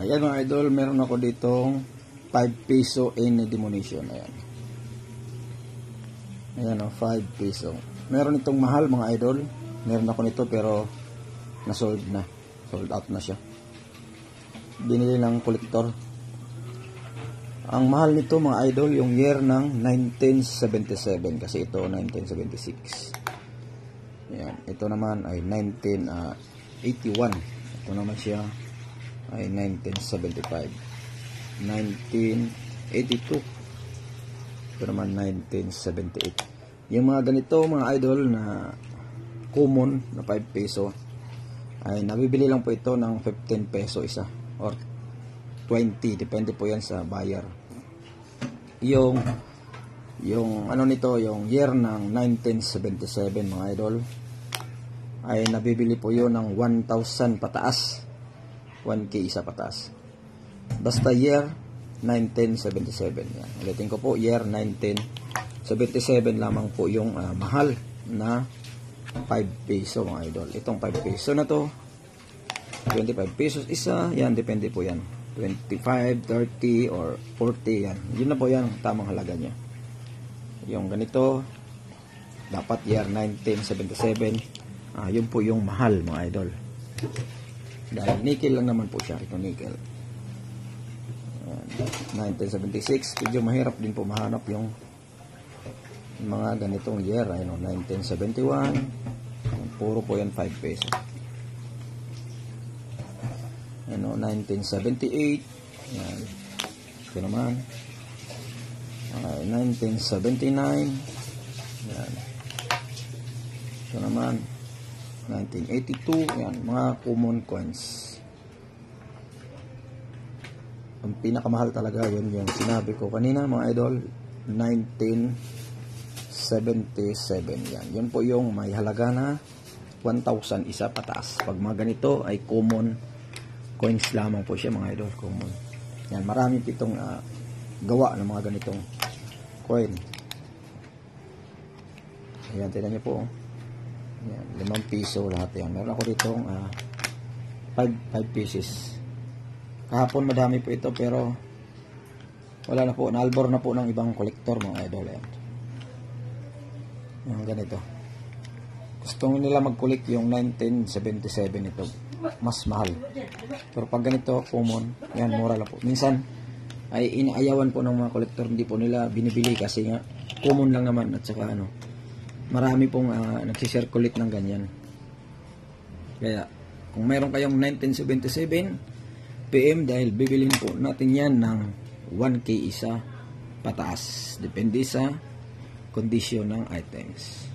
Ayan mga idol, meron ako ditong 5 peso any demolition. Ayan. Ayan o, 5 peso. Meron itong mahal mga idol. Meron ako nito pero na-sold na. Sold out na siya. Binili ng kolektor. Ang mahal nito mga idol, yung year ng 1977. Kasi ito 1976. Ayan. Ito naman ay 1981. Ito naman siya ay 1975. 1982. Ito naman 1978. Yung mga ganito mga idol na common na 5 peso ay nabibili lang po ito ng 15 peso isa or 20, depende po yan sa buyer. Yung ano nito, yung year ng 1977 mga idol ay nabibili po yun ng 1,000 pataas, 1K isa pataas. Basta year 1977 yan. Ulitin ko po, year 1977 lamang po yung mahal na 5 peso mga idol. Itong 5 peso na to 25 pesos isa, yan depende po yan, 25, 30 or 40 yan. Yun na po yan ang tamang halaga niya. Yung ganito dapat year 1977, yun po yung mahal mga idol. Dahil nickel lang naman po siya, ito nickel. 1976, medyo mahirap din po mahanap yung mga ganitong year. Ayun, 1971, puro po yan 5 peso. Ayun, 1978, yan. Ito naman 1979, yan. Ito naman 1982, yan, mga common coins. Ang pinakamahal talaga yun yung sinabi ko kanina mga idol, 1977 yan. Yun po yung may halaga na 1,000 isa pataas. Pag mga ganito ay common coins lamang po siya mga idol, common. Yan, marami pitong gawa ng mga ganitong coin. Ayan, tignan niyo po. Yan, 5 piso lahat yan. Meron ako ditong 5 pieces. Kahapon madami po ito pero wala na po, naalbor na po ng ibang kolektor mga idol. Ayan. Yung ganito. Gusto nila mag-collect yung 1977 ito. Mas mahal. Pero pag ganito, common, yan, mura lang po. Minsan, ay inaayawan po ng mga kolektor, hindi po nila binibili kasi nga, common lang naman. At saka ano, marami pong nagsisirculate ng ganyan. Kaya, kung mayroon kayong 1977 PM, dahil bibilin po natin yan ng 1K isa pataas. Depende sa kondisyon ng items.